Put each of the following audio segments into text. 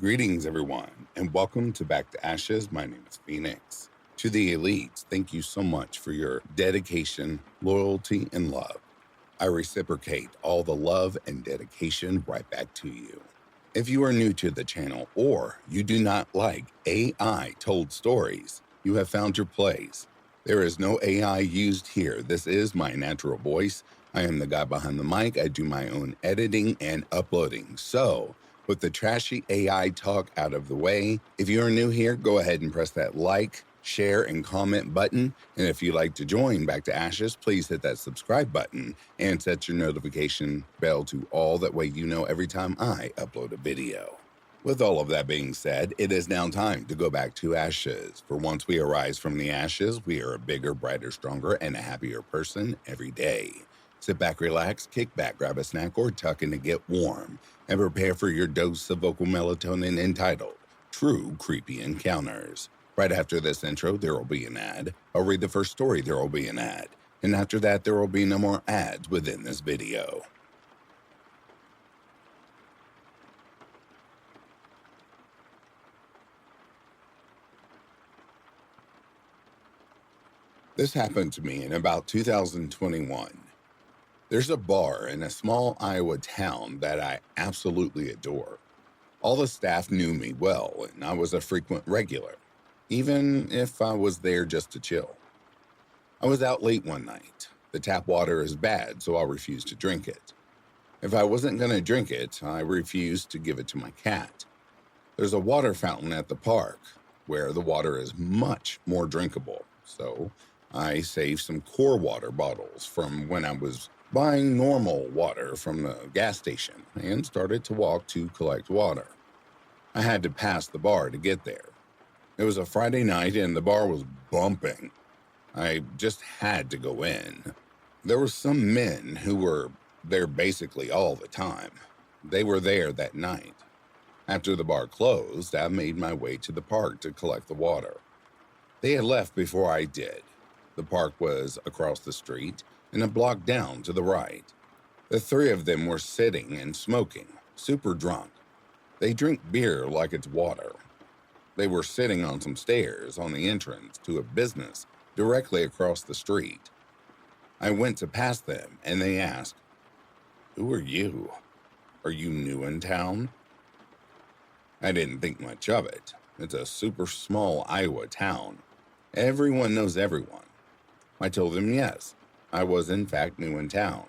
Greetings, everyone, and welcome to Back to Ashes. My name is Phoenix. To the elites, thank you so much for your dedication, loyalty, and love. I reciprocate all the love and dedication right back to you. If you are new to the channel or you do not like AI told stories, you have found your place. There is no AI used here. This is my natural voice. I am the guy behind the mic. I do my own editing and uploading. So, with the trashy AI talk out of the way, if you are new here, go ahead and press that like, share, and comment button. And if you'd like to join Back to Ashes, please hit that subscribe button and set your notification bell to all. That way you know every time I upload a video. With all of that being said, it is now time to go back to ashes. For once we arise from the ashes, we are a bigger, brighter, stronger, and a happier person every day. Sit back, relax, kick back, grab a snack, or tuck in to get warm, and prepare for your dose of vocal melatonin entitled True Creepy Encounters. Right after this intro, there will be an ad. I'll read the first story, there will be an ad. And after that, there will be no more ads within this video. This happened to me in about 2021. There's a bar in a small Iowa town that I absolutely adore. All the staff knew me well, and I was a frequent regular, even if I was there just to chill. I was out late one night. The tap water is bad, so I refused to drink it. If I wasn't going to drink it, I refused to give it to my cat. There's a water fountain at the park, where the water is much more drinkable, so I saved some core water bottles from when I was buying normal water from the gas station and started to walk to collect water. I had to pass the bar to get there. It was a Friday night and the bar was bumping. I just had to go in. There were some men who were there basically all the time. They were there that night. After the bar closed, I made my way to the park to collect the water. They had left before I did. The park was across the street and a block down to the right. The three of them were sitting and smoking, super drunk. They drink beer like it's water. They were sitting on some stairs on the entrance to a business directly across the street. I went to pass them and they asked, "Who are you? Are you new in town?" I didn't think much of it. It's a super small Iowa town. Everyone knows everyone. I told them yes, I was in fact new in town.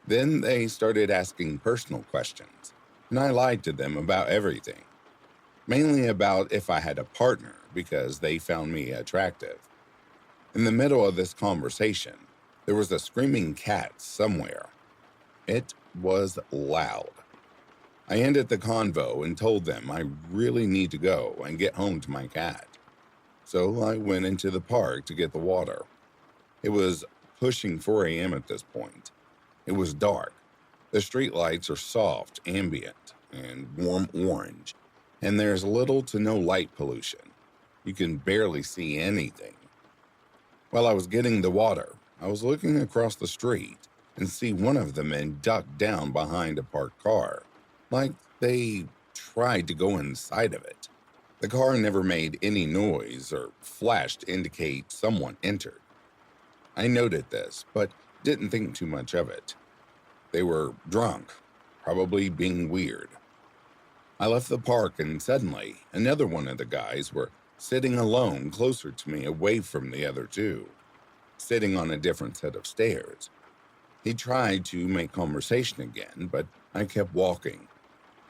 Then they started asking personal questions, and I lied to them about everything. Mainly about if I had a partner because they found me attractive. In the middle of this conversation, there was a screaming cat somewhere. It was loud. I ended the convo and told them I really need to go and get home to my cat. So I went into the park to get the water. It was pushing 4 a.m. at this point. It was dark. The street lights are soft, ambient, and warm orange, and there's little to no light pollution. You can barely see anything. While I was getting the water, I was looking across the street and see one of the men duck down behind a parked car, like they tried to go inside of it. The car never made any noise or flashed to indicate someone entered. I noted this, but didn't think too much of it. They were drunk, probably being weird. I left the park and suddenly another one of the guys were sitting alone closer to me away from the other two, sitting on a different set of stairs. He tried to make conversation again, but I kept walking.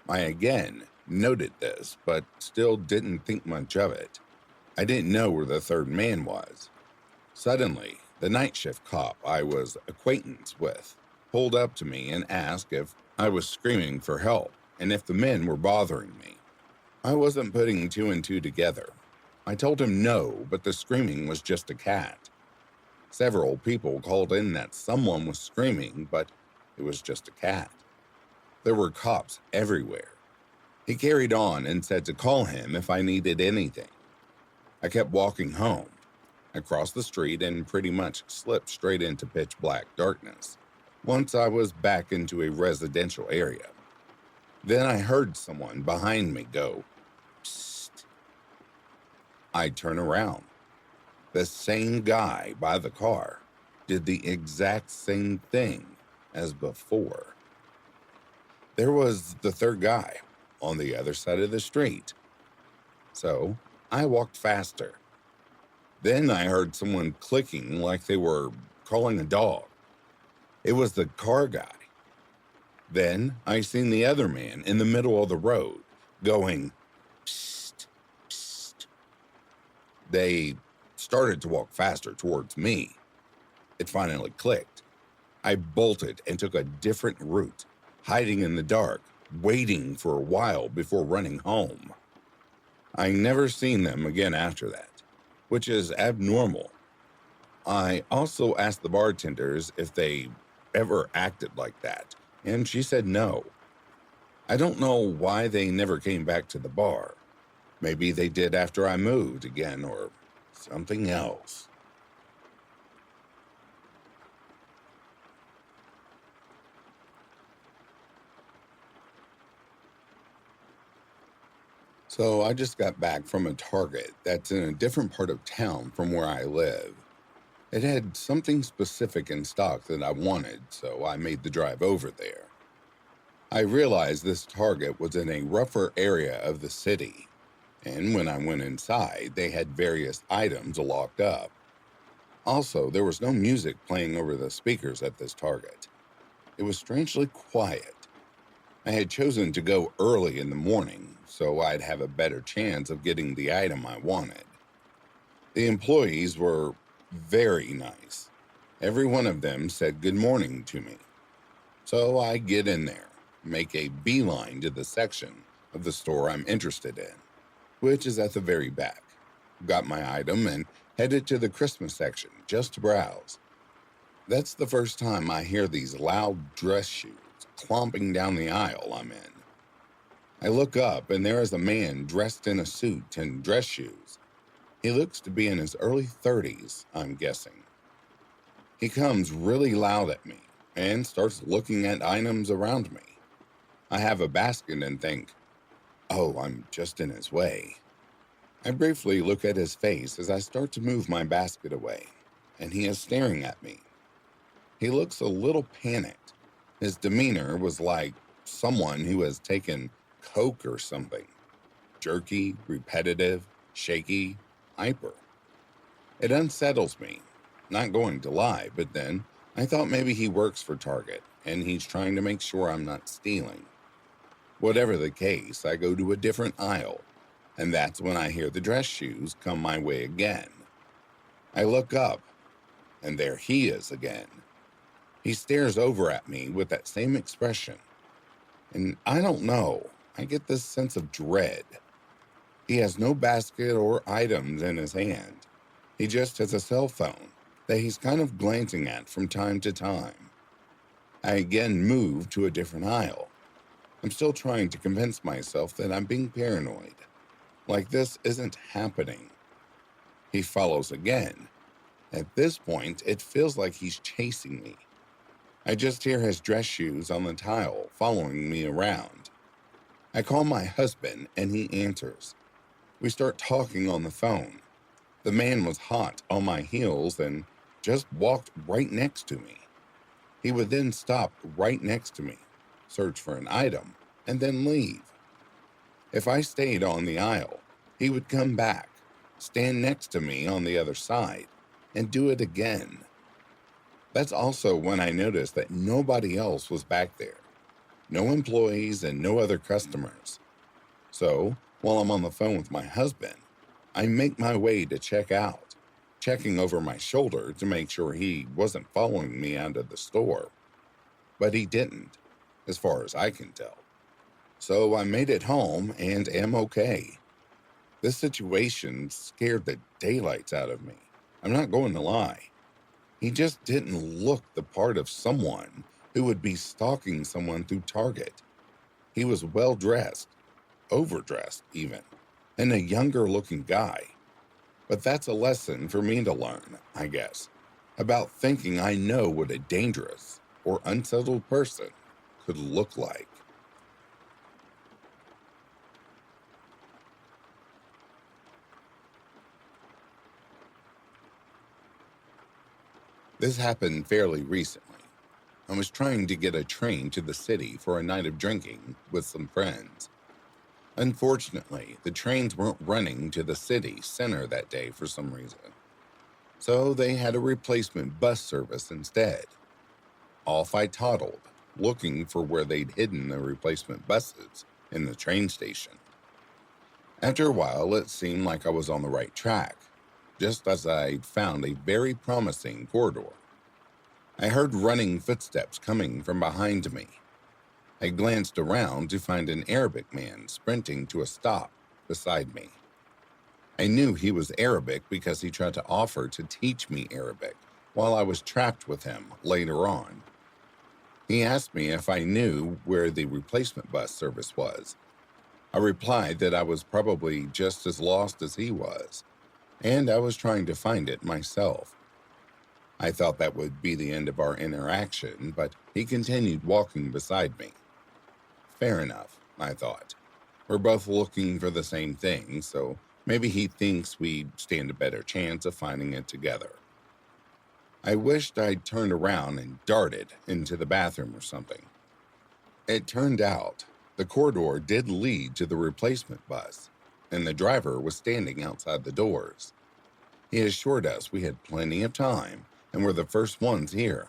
I again noted this, but still didn't think much of it. I didn't know where the third man was. Suddenly, the night shift cop I was acquaintance with pulled up to me and asked if I was screaming for help and if the men were bothering me. I wasn't putting two and two together. I told him no, but the screaming was just a cat. Several people called in that someone was screaming, but it was just a cat. There were cops everywhere. He carried on and said to call him if I needed anything. I kept walking home. I crossed the street and pretty much slipped straight into pitch black darkness once I was back into a residential area. Then I heard someone behind me go, "Psst." I turn around. The same guy by the car did the exact same thing as before. There was the third guy on the other side of the street. So I walked faster. Then I heard someone clicking like they were calling a dog. It was the car guy. Then I seen the other man in the middle of the road going, "Psst, psst." They started to walk faster towards me. It finally clicked. I bolted and took a different route, hiding in the dark, waiting for a while before running home. I never seen them again after that, which is abnormal. I also asked the bartenders if they ever acted like that, and she said no. I don't know why they never came back to the bar. Maybe they did after I moved again or something else. So I just got back from a Target that's in a different part of town from where I live. It had something specific in stock that I wanted, so I made the drive over there. I realized this Target was in a rougher area of the city, and when I went inside, they had various items locked up. Also, there was no music playing over the speakers at this Target. It was strangely quiet. I had chosen to go early in the morning, so I'd have a better chance of getting the item I wanted. The employees were very nice. Every one of them said good morning to me. So I get in there, make a beeline to the section of the store I'm interested in, which is at the very back. Got my item and headed to the Christmas section just to browse. That's the first time I hear these loud dress shoes clomping down the aisle I'm in. I look up and there is a man dressed in a suit and dress shoes. He looks to be in his early 30s, I'm guessing. He comes really loud at me and starts looking at items around me. I have a basket and think, oh, I'm just in his way. I briefly look at his face as I start to move my basket away, and he is staring at me. He looks a little panicked. His demeanor was like someone who has taken coke or something. Jerky, repetitive, shaky, hyper. It unsettles me, not going to lie, but then I thought maybe he works for Target and he's trying to make sure I'm not stealing. Whatever the case, I go to a different aisle, and that's when I hear the dress shoes come my way again. I look up, and there he is again. He stares over at me with that same expression, and I don't know, I get this sense of dread. He has no basket or items in his hand. He just has a cell phone that he's kind of glancing at from time to time. I again move to a different aisle. I'm still trying to convince myself that I'm being paranoid, like this isn't happening. He follows again. At this point, it feels like he's chasing me. I just hear his dress shoes on the tile following me around. I call my husband and he answers. We start talking on the phone. The man was hot on my heels and just walked right next to me. He would then stop right next to me, search for an item, and then leave. If I stayed on the aisle, he would come back, stand next to me on the other side, and do it again. That's also when I noticed that nobody else was back there. No employees and no other customers. So, while I'm on the phone with my husband, I make my way to check out, checking over my shoulder to make sure he wasn't following me out of the store. But he didn't, as far as I can tell. So I made it home and am okay. This situation scared the daylights out of me. I'm not going to lie. He just didn't look the part of someone who would be stalking someone through Target. He was well dressed, overdressed even, and a younger looking guy. But that's a lesson for me to learn, I guess, about thinking I know what a dangerous or unsettled person could look like. This happened fairly recently. I was trying to get a train to the city for a night of drinking with some friends. Unfortunately, the trains weren't running to the city center that day for some reason, so they had a replacement bus service instead. Off I toddled, looking for where they'd hidden the replacement buses in the train station. After a while, it seemed like I was on the right track, just as I'd found a very promising corridor. I heard running footsteps coming from behind me. I glanced around to find an Arabic man sprinting to a stop beside me. I knew he was Arabic because he tried to offer to teach me Arabic while I was trapped with him later on. He asked me if I knew where the replacement bus service was. I replied that I was probably just as lost as he was, and I was trying to find it myself. I thought that would be the end of our interaction, but he continued walking beside me. Fair enough, I thought. We're both looking for the same thing, so maybe he thinks we'd stand a better chance of finding it together. I wished I'd turned around and darted into the bathroom or something. It turned out the corridor did lead to the replacement bus, and the driver was standing outside the doors. He assured us we had plenty of time and were the first ones here.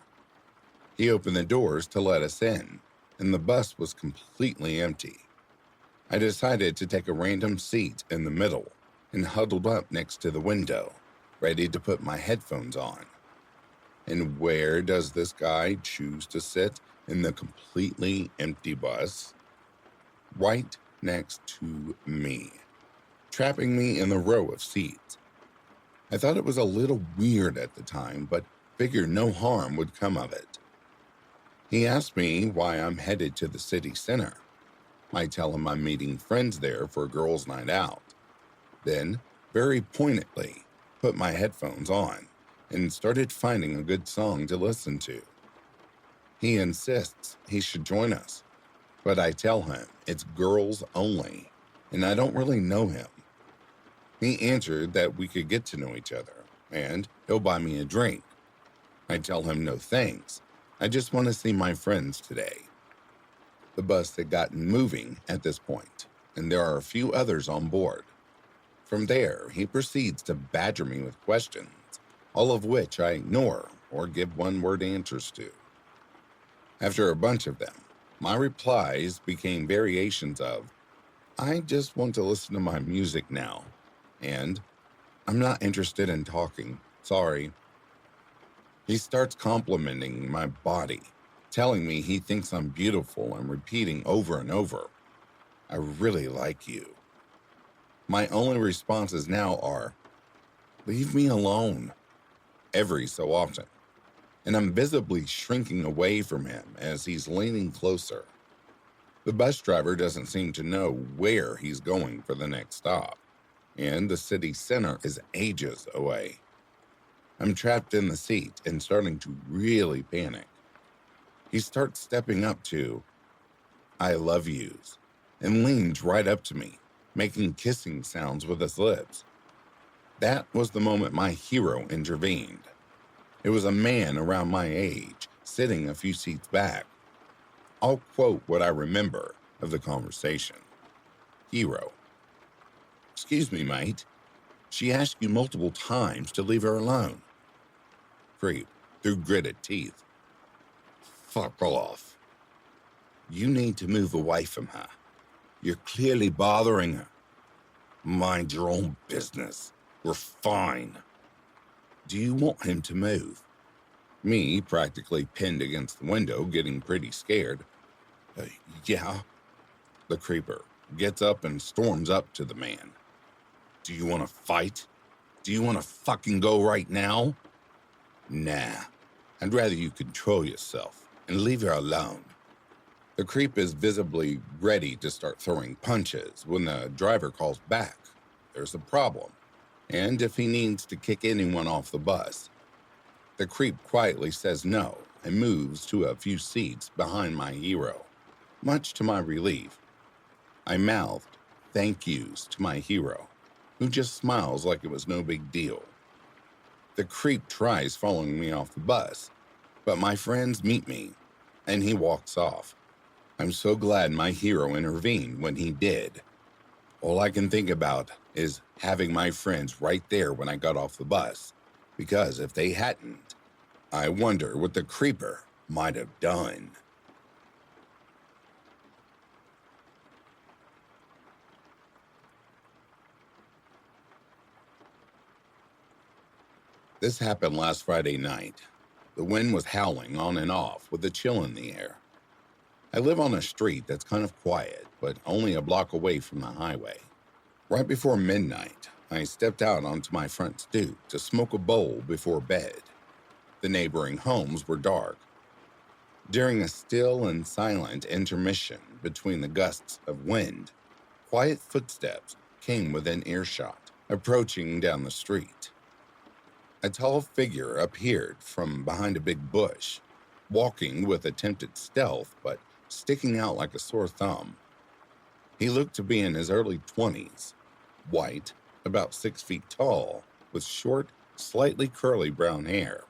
He opened the doors to let us in, and the bus was completely empty. I decided to take a random seat in the middle and huddled up next to the window, ready to put my headphones on. And where does this guy choose to sit in the completely empty bus? Right next to me, trapping me in the row of seats. I thought it was a little weird at the time, but figured no harm would come of it. He asked me why I'm headed to the city center. I tell him I'm meeting friends there for a girls' night out. Then, very pointedly, put my headphones on and started finding a good song to listen to. He insists he should join us, but I tell him it's girls only, and I don't really know him. He answered that we could get to know each other, and he'll buy me a drink. I tell him no thanks. I just want to see my friends today. The bus had gotten moving at this point, and there are a few others on board. From there, he proceeds to badger me with questions, all of which I ignore or give one-word answers to. After a bunch of them, my replies became variations of, "I just want to listen to my music now," and "I'm not interested in talking, sorry." He starts complimenting my body, telling me he thinks I'm beautiful and repeating over and over, "I really like you." My only responses now are, "Leave me alone," every so often, and I'm visibly shrinking away from him as he's leaning closer. The bus driver doesn't seem to know where he's going for the next stop, and the city center is ages away. I'm trapped in the seat and starting to really panic. He starts stepping up to "I love yous" and leans right up to me, making kissing sounds with his lips. That was the moment my hero intervened. It was a man around my age, sitting a few seats back. I'll quote what I remember of the conversation. Hero: "Excuse me, mate. She asked you multiple times to leave her alone." Creep, through gritted teeth: "Fuck off. You need to move away from her. You're clearly bothering her. Mind your own business. We're fine." "Do you want him to move?" Me, practically pinned against the window, getting pretty scared. Yeah." The creeper gets up and storms up to the man. "Do you want to fight? Do you want to fucking go right now?" "Nah, I'd rather you control yourself and leave her alone." The creep is visibly ready to start throwing punches when the driver calls back there's a problem, and if he needs to kick anyone off the bus. The creep quietly says no and moves to a few seats behind my hero. Much to my relief, I mouthed thank yous to my hero, who just smiles like it was no big deal. The creep tries following me off the bus, but my friends meet me, and he walks off. I'm so glad my hero intervened when he did. All I can think about is having my friends right there when I got off the bus, because if they hadn't, I wonder what the creeper might have done. This happened last Friday night. The wind was howling on and off with a chill in the air. I live on a street that's kind of quiet, but only a block away from the highway. Right before midnight, I stepped out onto my front stoop to smoke a bowl before bed. The neighboring homes were dark. During a still and silent intermission between the gusts of wind, quiet footsteps came within earshot, approaching down the street. A tall figure appeared from behind a big bush, walking with attempted stealth but sticking out like a sore thumb. He looked to be in his early 20s, white, about 6 feet tall, with short, slightly curly brown hair.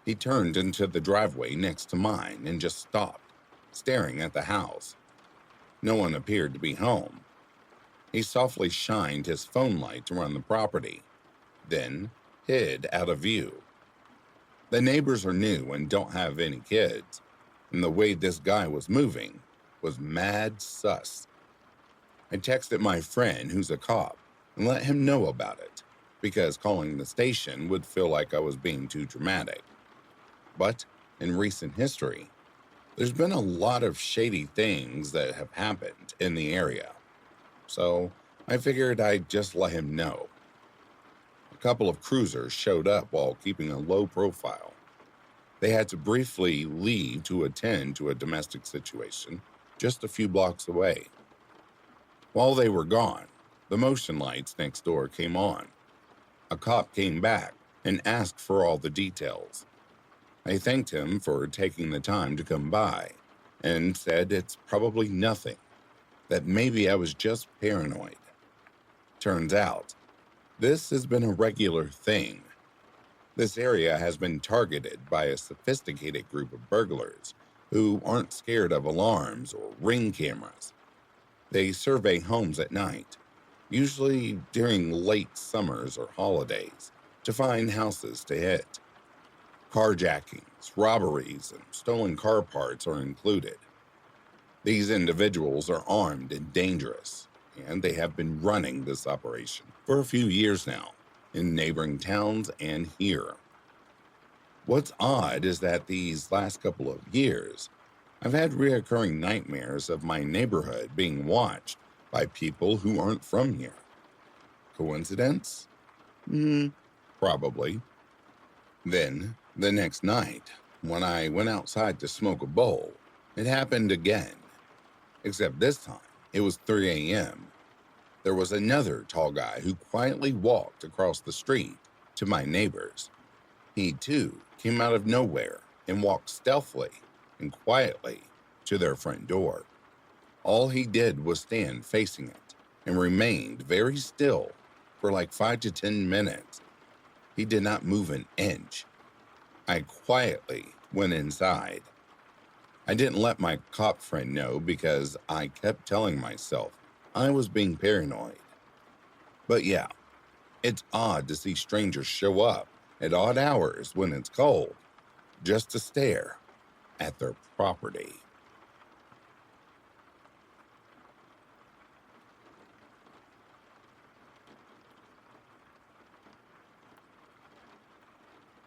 He turned into the driveway next to mine and just stopped, staring at the house. No one appeared to be home. He softly shined his phone light around the property, then hid out of view. The neighbors are new and don't have any kids, and the way this guy was moving was mad sus. I texted my friend who's a cop and let him know about it, because calling the station would feel like I was being too dramatic. But in recent history, there's been a lot of shady things that have happened in the area, so I figured I'd just let him know. A couple of cruisers showed up while keeping a low profile. They had to briefly leave to attend to a domestic situation just a few blocks away. While they were gone, the motion lights next door came on. A cop came back and asked for all the details. I thanked him for taking the time to come by and said it's probably nothing, that maybe I was just paranoid. Turns out, this has been a regular thing. This area has been targeted by a sophisticated group of burglars who aren't scared of alarms or ring cameras. They survey homes at night, usually during late summers or holidays, to find houses to hit. Carjackings, robberies, and stolen car parts are included. These individuals are armed and dangerous, and they have been running this operation for a few years now, in neighboring towns and here. What's odd is that these last couple of years, I've had reoccurring nightmares of my neighborhood being watched by people who aren't from here. Coincidence? Probably. Then, the next night, when I went outside to smoke a bowl, it happened again. Except this time, it was 3 a.m. There was another tall guy who quietly walked across the street to my neighbors. He, too, came out of nowhere and walked stealthily and quietly to their front door. All he did was stand facing it and remained very still for like 5 to 10 minutes. He did not move an inch. I quietly went inside. I didn't let my cop friend know because I kept telling myself I was being paranoid. But yeah, it's odd to see strangers show up at odd hours when it's cold, just to stare at their property.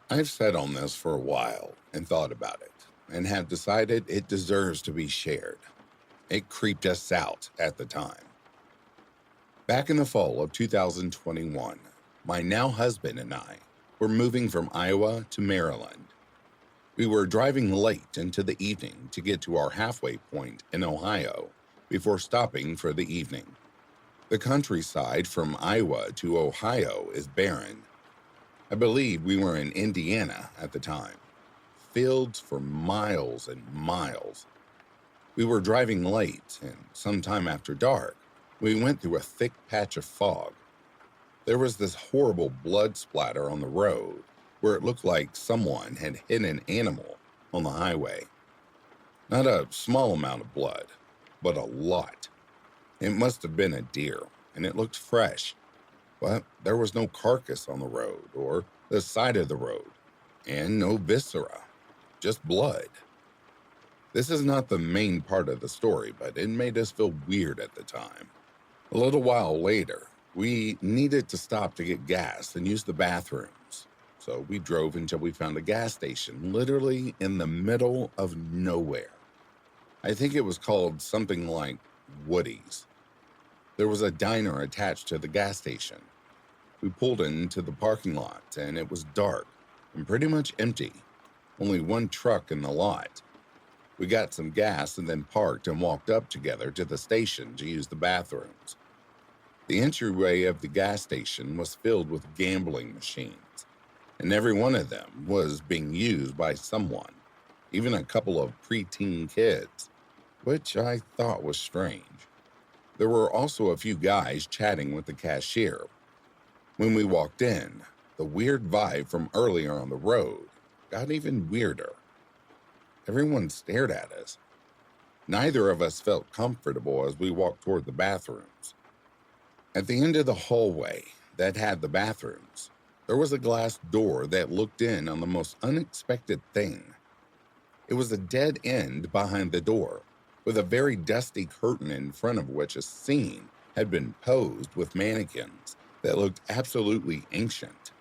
I've sat on this for a while and thought about it, and have decided it deserves to be shared. It creeped us out at the time. Back in the fall of 2021, my now husband and I were moving from Iowa to Maryland. We were driving late into the evening to get to our halfway point in Ohio before stopping for the evening. The countryside from Iowa to Ohio is barren. I believe we were in Indiana at the time. Fields for miles and miles. We were driving late, and sometime after dark, we went through a thick patch of fog. There was this horrible blood splatter on the road, where it looked like someone had hit an animal on the highway. Not a small amount of blood, but a lot. It must have been a deer, and it looked fresh, but there was no carcass on the road or the side of the road, and no viscera, just blood. This is not the main part of the story, but it made us feel weird at the time. A little while later, we needed to stop to get gas and use the bathrooms. So we drove until we found a gas station literally in the middle of nowhere. I think it was called something like Woody's. There was a diner attached to the gas station. We pulled into the parking lot and it was dark and pretty much empty. Only one truck in the lot. We got some gas and then parked and walked up together to the station to use the bathrooms. The entryway of the gas station was filled with gambling machines, and every one of them was being used by someone, even a couple of preteen kids, which I thought was strange. There were also a few guys chatting with the cashier. When we walked in, the weird vibe from earlier on the road got even weirder. Everyone stared at us. Neither of us felt comfortable as we walked toward the bathrooms. At the end of the hallway that had the bathrooms, there was a glass door that looked in on the most unexpected thing. It was a dead end behind the door, with a very dusty curtain in front of which a scene had been posed with mannequins that looked absolutely ancient.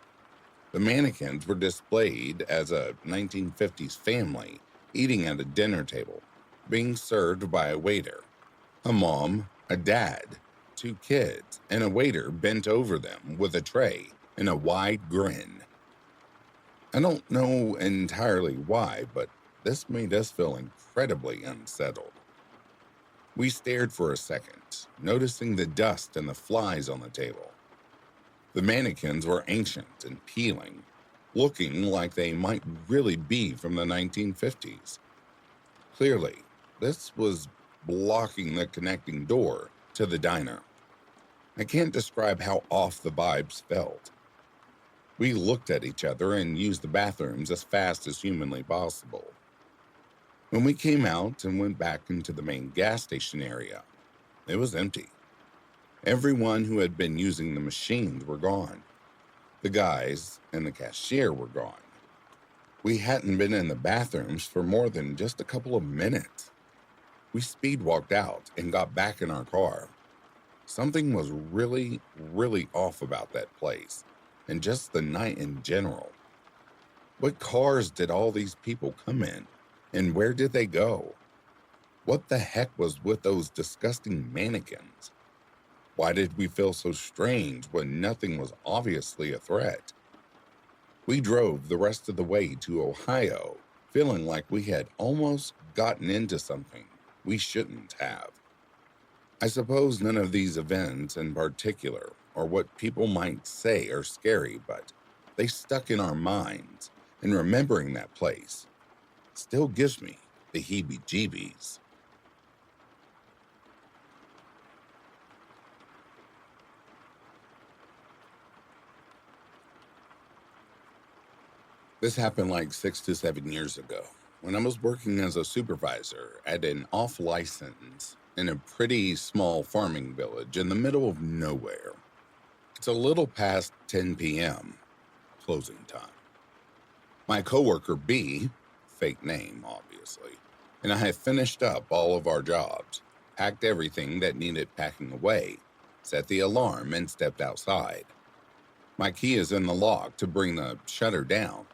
The mannequins were displayed as a 1950s family eating at a dinner table, being served by a waiter, a mom, a dad, two kids, and a waiter bent over them with a tray and a wide grin. I don't know entirely why, but this made us feel incredibly unsettled. We stared for a second, noticing the dust and the flies on the table. The mannequins were ancient and peeling, looking like they might really be from the 1950s. Clearly, this was blocking the connecting door to the diner. I can't describe how off the vibes felt. We looked at each other and used the bathrooms as fast as humanly possible. When we came out and went back into the main gas station area, it was empty. Everyone who had been using the machines were gone. The guys and the cashier were gone. We hadn't been in the bathrooms for more than just a couple of minutes. We speed walked out and got back in our car. Something was really, really off about that place, and just the night in general. What cars did all these people come in, and where did they go? What the heck was with those disgusting mannequins? Why did we feel so strange when nothing was obviously a threat? We drove the rest of the way to Ohio, feeling like we had almost gotten into something we shouldn't have. I suppose none of these events in particular are what people might say are scary, but they stuck in our minds, and remembering that place still gives me the heebie-jeebies. This happened like 6 to 7 years ago when I was working as a supervisor at an off license in a pretty small farming village in the middle of nowhere. It's a little past 10 p.m., closing time. My coworker B, fake name obviously, and I had finished up all of our jobs, packed everything that needed packing away, set the alarm, and stepped outside. My key is in the lock to bring the shutter down,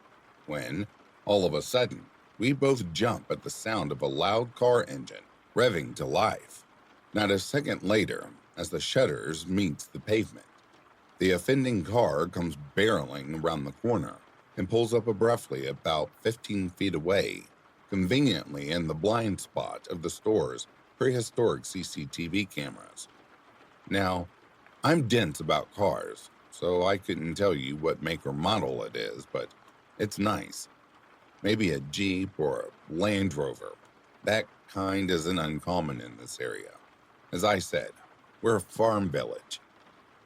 when, all of a sudden, we both jump at the sound of a loud car engine revving to life. Not a second later, as the shutters meet the pavement, the offending car comes barreling around the corner and pulls up abruptly about 15 feet away, conveniently in the blind spot of the store's prehistoric CCTV cameras. Now, I'm dense about cars, so I couldn't tell you what make or model it is, but it's nice. Maybe a Jeep or a Land Rover. That kind isn't uncommon in this area. As I said, we're a farm village.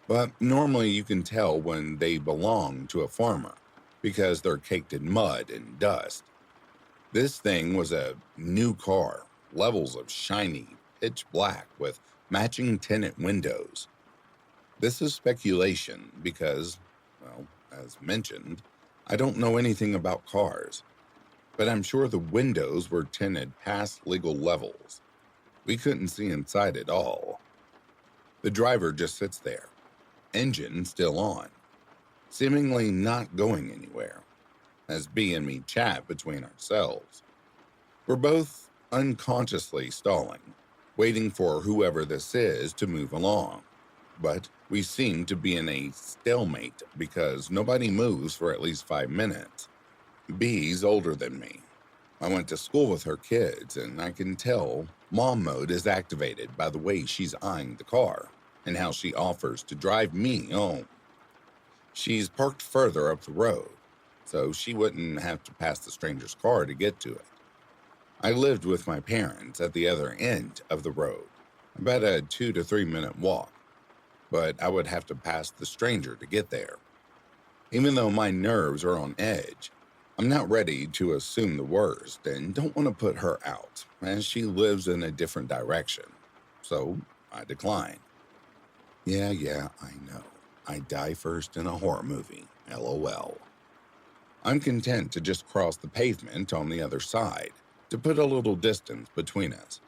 But normally you can tell when they belong to a farmer. because they're caked in mud and dust. This thing was a new car, levels of shiny, pitch black with matching tinted windows. This is speculation because, well, as mentioned, I don't know anything about cars, but I'm sure the windows were tinted past legal levels. We couldn't see inside at all. The driver just sits there, engine still on, seemingly not going anywhere, as B and me chat between ourselves. We're both unconsciously stalling, waiting for whoever this is to move along. But we seem to be in a stalemate because nobody moves for at least 5 minutes. B's older than me. I went to school with her kids, and I can tell mom mode is activated by the way she's eyeing the car and how she offers to drive me home. She's parked further up the road, so she wouldn't have to pass the stranger's car to get to it. I lived with my parents at the other end of the road, about a 2 to 3 minute walk, but I would have to pass the stranger to get there. Even though my nerves are on edge, I'm not ready to assume the worst and don't want to put her out, as she lives in a different direction. So I decline. Yeah, I know. I die first in a horror movie, LOL. I'm content to just cross the pavement on the other side to put a little distance between us.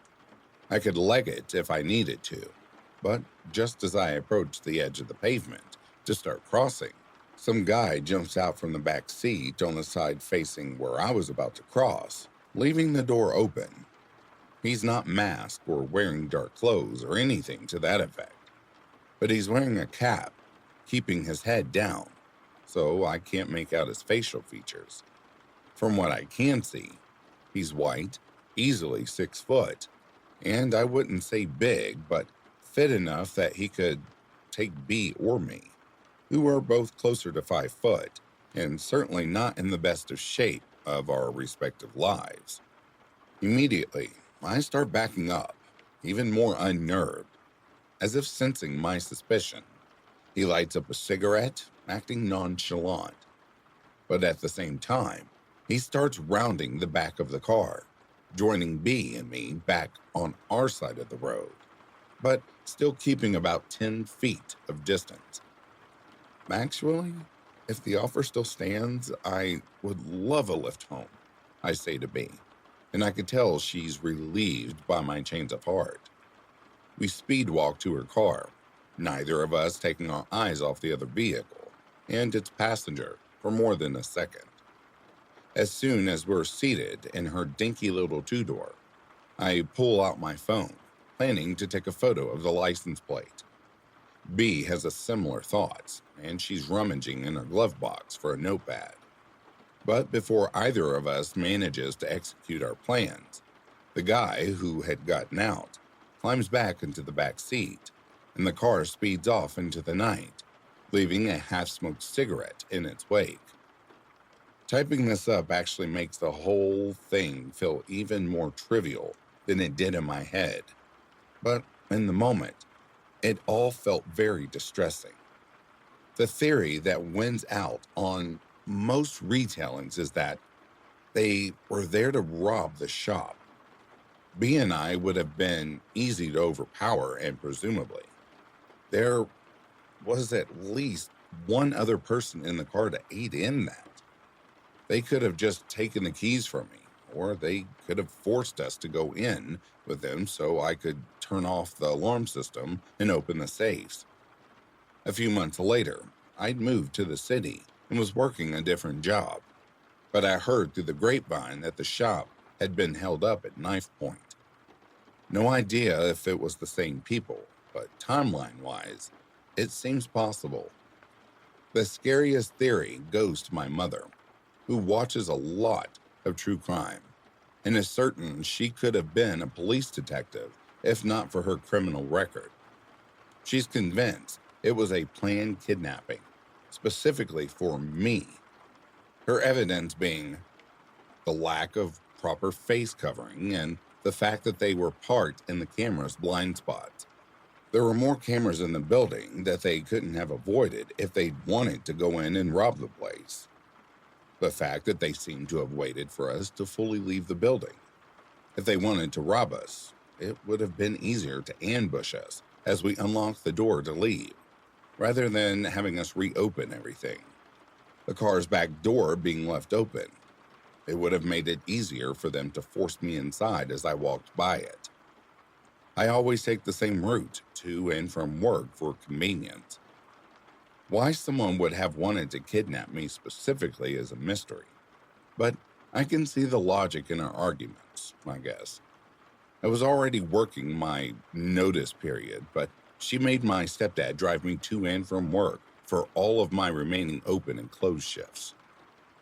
I could leg it if I needed to, but just as I approach the edge of the pavement to start crossing, some guy jumps out from the back seat on the side facing where I was about to cross, leaving the door open. He's not masked or wearing dark clothes or anything to that effect, but he's wearing a cap, keeping his head down, so I can't make out his facial features. From what I can see, he's white, easily 6 foot, and I wouldn't say big, but fit enough that he could take B or me, who are both closer to 5 foot, and certainly not in the best of shape of our respective lives. Immediately, I start backing up, even more unnerved, as if sensing my suspicion. He lights up a cigarette, acting nonchalant. But at the same time, he starts rounding the back of the car, joining B and me back on our side of the road, but still keeping about 10 feet of distance. Actually, if the offer still stands, I would love a lift home, I say to B, and I could tell she's relieved by my change of heart. We speed walk to her car, neither of us taking our eyes off the other vehicle and its passenger for more than a second. As soon as we're seated in her dinky little two-door, I pull out my phone, planning to take a photo of the license plate. B has a similar thoughts, and she's rummaging in her glove box for a notepad. But before either of us manages to execute our plans, the guy who had gotten out climbs back into the back seat, and the car speeds off into the night, leaving a half-smoked cigarette in its wake. Typing this up actually makes the whole thing feel even more trivial than it did in my head. But in the moment, it all felt very distressing. The theory that wins out on most retellings is that they were there to rob the shop. B and I would have been easy to overpower, and presumably, there was at least one other person in the car to aid in that. They could have just taken the keys from me, or they could have forced us to go in with them so I could turn off the alarm system and open the safes. A few months later, I'd moved to the city and was working a different job, but I heard through the grapevine that the shop had been held up at knife point. No idea if it was the same people, but timeline-wise, it seems possible. The scariest theory goes to my mother, who watches a lot of true crime, and is certain she could have been a police detective if not for her criminal record. She's convinced it was a planned kidnapping, specifically for me. Her evidence being the lack of proper face covering and the fact that they were parked in the camera's blind spots. There were more cameras in the building that they couldn't have avoided if they'd wanted to go in and rob the place. The fact that they seemed to have waited for us to fully leave the building. If they wanted to rob us, it would have been easier to ambush us as we unlocked the door to leave, rather than having us reopen everything. The car's back door being left open, it would have made it easier for them to force me inside as I walked by it. I always take the same route to and from work for convenience. Why someone would have wanted to kidnap me specifically is a mystery, but I can see the logic in our arguments, I guess. I was already working my notice period, but she made my stepdad drive me to and from work for all of my remaining open and closed shifts.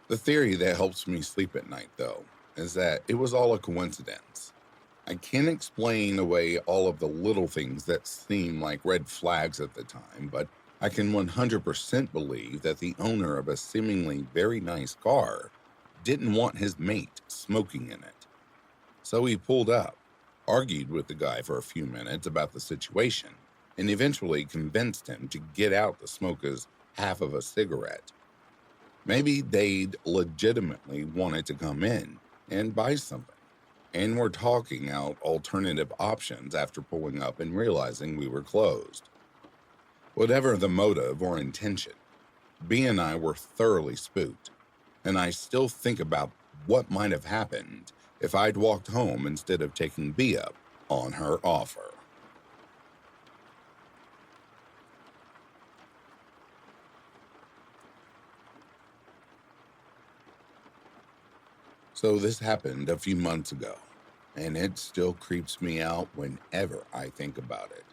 The theory that helps me sleep at night, though, is that it was all a coincidence. I can't explain away all of the little things that seem like red flags at the time, but I can 100% believe that the owner of a seemingly very nice car didn't want his mate smoking in it. So he pulled up, argued with the guy for a few minutes about the situation, and eventually convinced him to get out to smoke his half of a cigarette. Maybe they'd legitimately wanted to come in and buy something, and were talking out alternative options after pulling up and realizing we were closed. Whatever the motive or intention, B and I were thoroughly spooked, and I still think about what might have happened if I'd walked home instead of taking B up on her offer. So this happened a few months ago, and it still creeps me out whenever I think about it.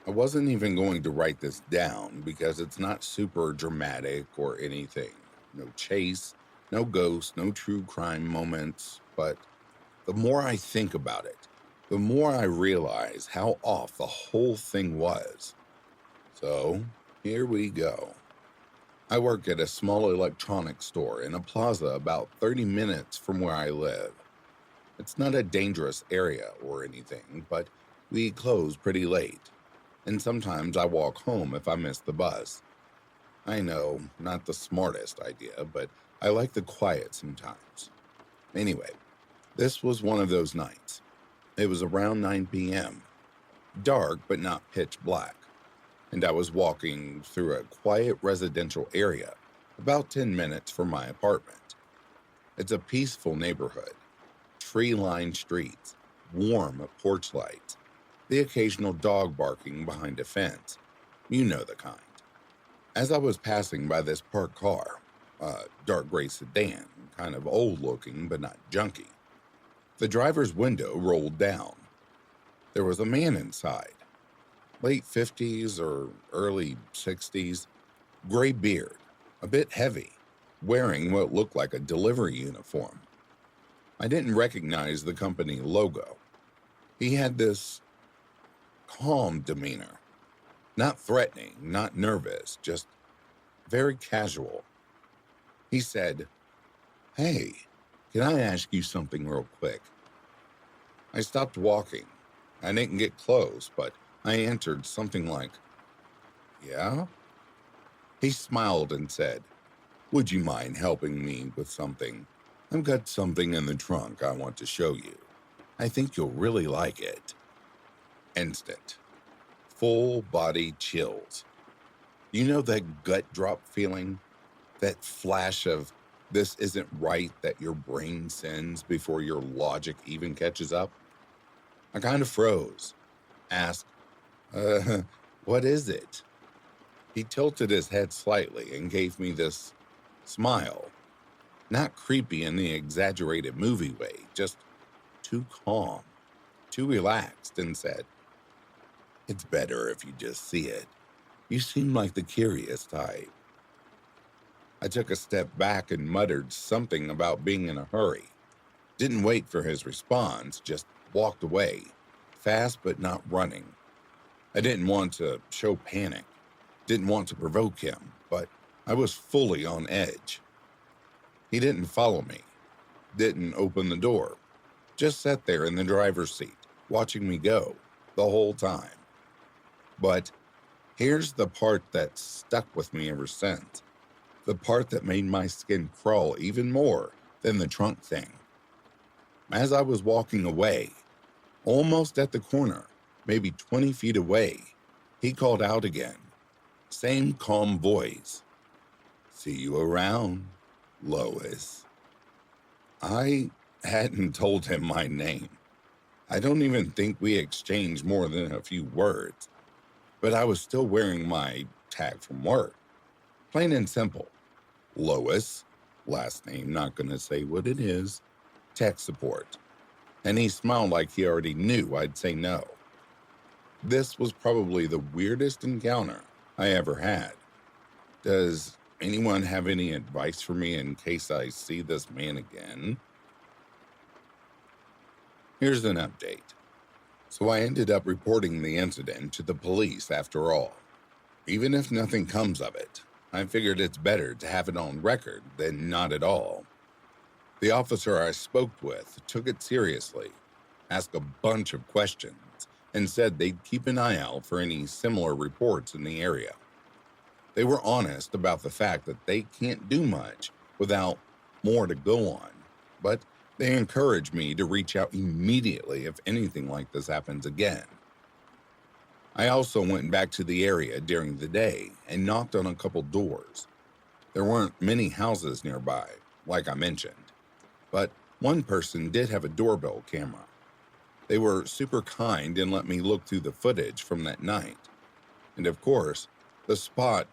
I wasn't even going to write this down because it's not super dramatic or anything. No chase, no ghosts, no true crime moments, but the more I think about it, the more I realize how off the whole thing was. So, here we go. I work at a small electronics store in a plaza about 30 minutes from where I live. It's not a dangerous area or anything, but we close pretty late, and sometimes I walk home if I miss the bus. I know, not the smartest idea, but I like the quiet sometimes. Anyway, this was one of those nights. It was around 9 p.m., dark but not pitch black, and I was walking through a quiet residential area about 10 minutes from my apartment. It's a peaceful neighborhood, tree-lined streets, warm porch lights, the occasional dog barking behind a fence. You know the kind. As I was passing by this parked car, a dark gray sedan, kind of old-looking but not junky, the driver's window rolled down. There was a man inside, late 50s or early 60s, gray beard, a bit heavy, wearing what looked like a delivery uniform. I didn't recognize the company logo. He had this calm demeanor, not threatening, not nervous, just very casual. He said, "Hey, can I ask you something real quick?" I stopped walking. I didn't get close, but I answered something like, "Yeah?" He smiled and said, "Would you mind helping me with something? I've got something in the trunk I want to show you. I think you'll really like it." Instant, full body chills. You know that gut drop feeling? That flash of this isn't right that your brain sends before your logic even catches up? I kind of froze, asked, uh, what is it? He tilted his head slightly and gave me this smile. Not creepy in the exaggerated movie way, just too calm, too relaxed, and said, "It's better if you just see it. You seem like the curious type." I took a step back and muttered something about being in a hurry. Didn't wait for his response, just walked away, fast but not running. I didn't want to show panic, didn't want to provoke him, but I was fully on edge. He didn't follow me, didn't open the door, just sat there in the driver's seat, watching me go the whole time. But here's the part that stuck with me ever since. the part that made my skin crawl even more than the trunk thing. As I was walking away, almost at the corner, maybe 20 feet away, he called out again. Same calm voice. "See you around, Lois." I hadn't told him my name. I don't even think we exchanged more than a few words, but I was still wearing my tag from work. Plain and simple. Lois, last name not gonna say what it is, tech support. And he smiled like he already knew I'd say no. This was probably the weirdest encounter I ever had. Does anyone have any advice for me in case I see this man again? Here's an update. So I ended up reporting the incident to the police after all. Even if nothing comes of it, I figured it's better to have it on record than not at all. The officer I spoke with took it seriously, asked a bunch of questions, and said they'd keep an eye out for any similar reports in the area. They were honest about the fact that they can't do much without more to go on, but they encouraged me to reach out immediately if anything like this happens again. I also went back to the area during the day and knocked on a couple doors. There weren't many houses nearby, like I mentioned, but one person did have a doorbell camera. They were super kind and let me look through the footage from that night. And of course, the spot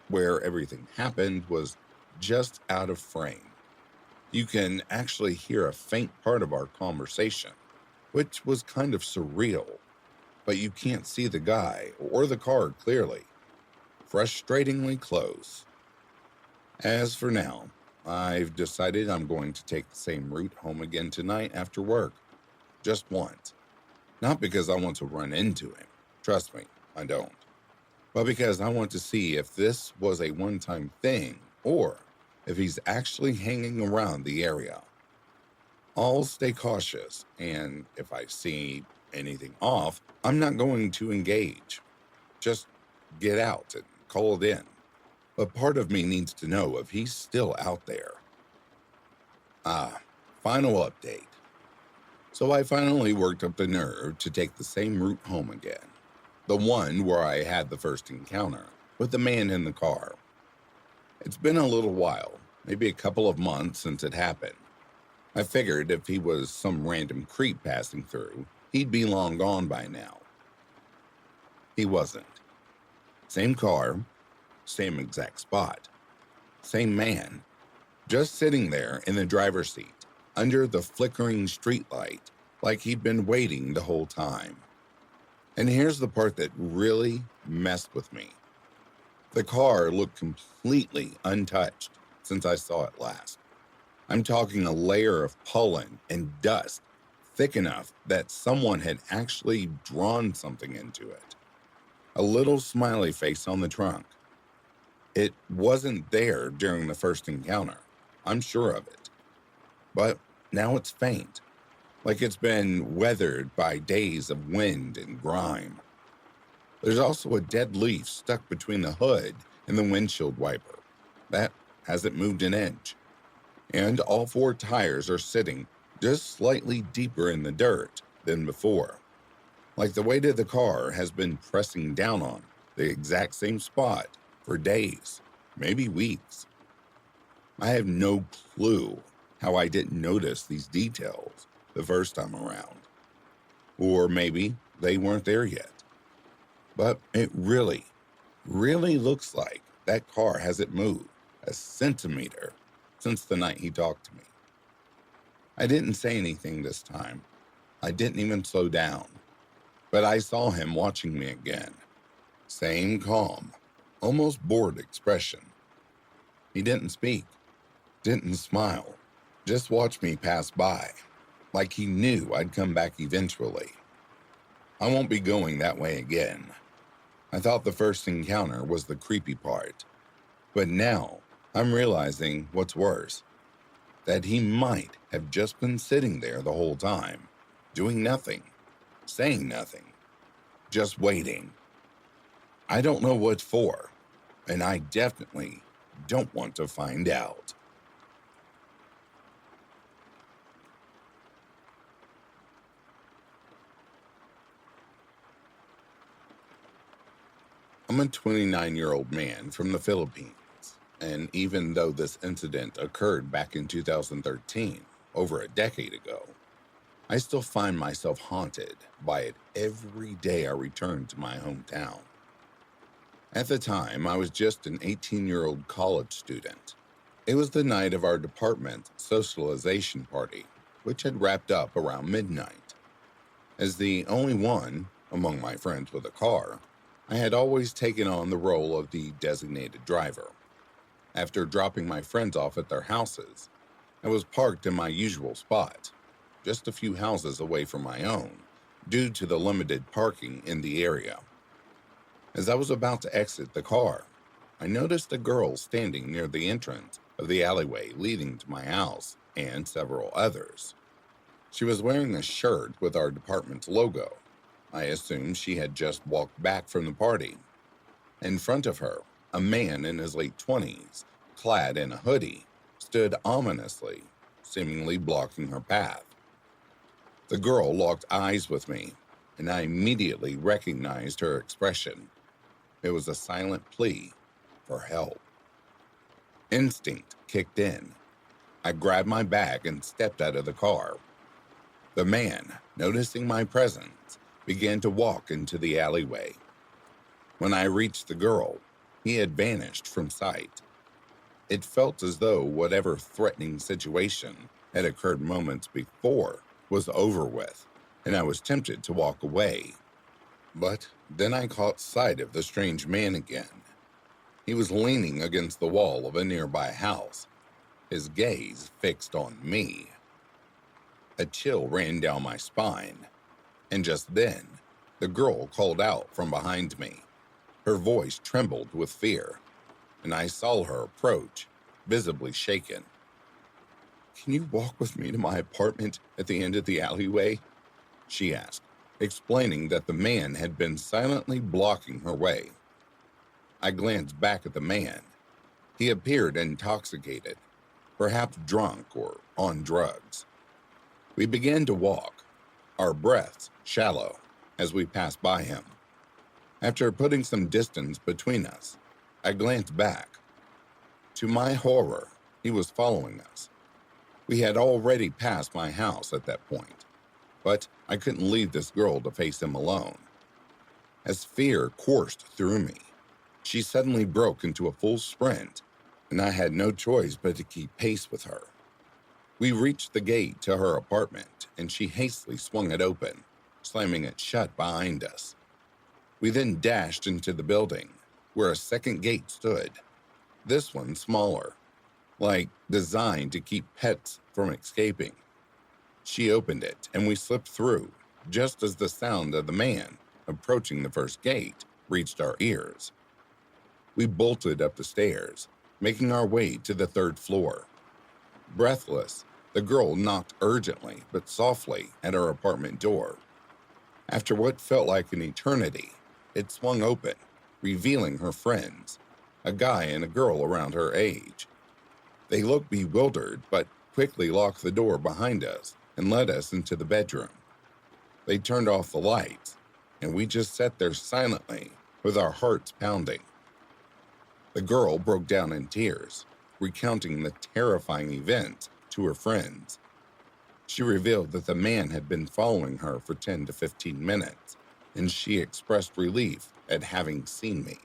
where everything happened was just out of frame. You can actually hear a faint part of our conversation, which was kind of surreal, but you can't see the guy or the car clearly. Frustratingly close. As for now, I've decided I'm going to take the same route home again tonight after work. Just once. Not because I want to run into him. Trust me, I don't. But because I want to see if this was a one-time thing or if he's actually hanging around the area. I'll stay cautious, and if I see anything off, I'm not going to engage. Just get out and call it in. But part of me needs to know if he's still out there. Final update. So I finally worked up the nerve to take the same route home again. The one where I had the first encounter with the man in the car. It's been a little while, maybe a couple of months since it happened. I figured if he was some random creep passing through, he'd be long gone by now. He wasn't. Same car, same exact spot, same man, just sitting there in the driver's seat, under the flickering streetlight, like he'd been waiting the whole time. And here's the part that really messed with me. The car looked completely untouched since I saw it last. I'm talking a layer of pollen and dust thick enough that someone had actually drawn something into it. A little smiley face on the trunk. It wasn't there during the first encounter, I'm sure of it. But now it's faint, like it's been weathered by days of wind and grime. There's also a dead leaf stuck between the hood and the windshield wiper. That hasn't moved an inch. And all four tires are sitting just slightly deeper in the dirt than before. Like the weight of the car has been pressing down on the exact same spot for days, maybe weeks. I have no clue how I didn't notice these details the first time around. Or maybe they weren't there yet. But it really looks like that car hasn't moved a centimeter since the night he talked to me. I didn't say anything this time. I didn't even slow down. But I saw him watching me again. Same calm, almost bored expression. He didn't speak, didn't smile, just watched me pass by, like he knew I'd come back eventually. I won't be going that way again. I thought the first encounter was the creepy part, but now I'm realizing what's worse, that he might have just been sitting there the whole time, doing nothing, saying nothing, just waiting. I don't know what for, and I definitely don't want to find out. I'm a 29-year-old man from the Philippines, and even though this incident occurred back in 2013, over a decade ago, I still find myself haunted by it every day I return to my hometown. At the time, I was just an 18-year-old college student. It was the night of our department's socialization party, which had wrapped up around midnight. As the only one among my friends with a car, I had always taken on the role of the designated driver. After dropping my friends off at their houses, I was parked in my usual spot, just a few houses away from my own, due to the limited parking in the area. As I was about to exit the car, I noticed a girl standing near the entrance of the alleyway leading to my house and several others. She was wearing a shirt with our department's logo. I assumed she had just walked back from the party. In front of her, a man in his late 20s, clad in a hoodie, stood ominously, seemingly blocking her path. The girl locked eyes with me, and I immediately recognized her expression. It was a silent plea for help. Instinct kicked in. I grabbed my bag and stepped out of the car. The man, noticing my presence, began to walk into the alleyway. When I reached the girl, he had vanished from sight. It felt as though whatever threatening situation had occurred moments before was over with, and I was tempted to walk away. But then I caught sight of the strange man again. He was leaning against the wall of a nearby house, his gaze fixed on me. A chill ran down my spine, and just then, the girl called out from behind me. Her voice trembled with fear, and I saw her approach, visibly shaken. "Can you walk with me to my apartment at the end of the alleyway?" she asked, explaining that the man had been silently blocking her way. I glanced back at the man. He appeared intoxicated, perhaps drunk or on drugs. We began to walk, our breaths shallow, as we passed by him. After putting some distance between us, I glanced back. To my horror, he was following us. We had already passed my house at that point, but I couldn't leave this girl to face him alone. As fear coursed through me, she suddenly broke into a full sprint, and I had no choice but to keep pace with her. We reached the gate to her apartment, and she hastily swung it open, slamming it shut behind us. We then dashed into the building, where a second gate stood, this one smaller, like designed to keep pets from escaping. She opened it, and we slipped through, just as the sound of the man approaching the first gate reached our ears. We bolted up the stairs, making our way to the third floor. Breathless, the girl knocked urgently but softly at our apartment door. After what felt like an eternity, it swung open, revealing her friends, a guy and a girl around her age. They looked bewildered but quickly locked the door behind us and led us into the bedroom. They turned off the lights, and we just sat there silently with our hearts pounding. The girl broke down in tears, recounting the terrifying events to her friends. She revealed that the man had been following her for 10 to 15 minutes, and she expressed relief at having seen me.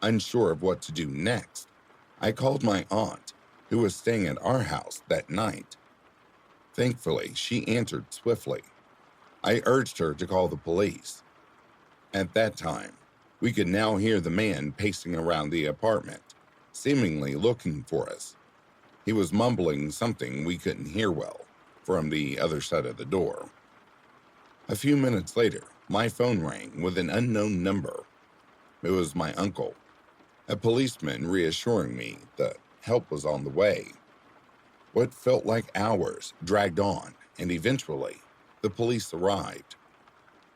Unsure of what to do next, I called my aunt, who was staying at our house that night. Thankfully, she answered swiftly. I urged her to call the police. At that time, we could now hear the man pacing around the apartment, seemingly looking for us. He was mumbling something we couldn't hear well from the other side of the door. A few minutes later, my phone rang with an unknown number. It was my uncle, a policeman reassuring me that help was on the way. What felt like hours dragged on, and eventually, the police arrived.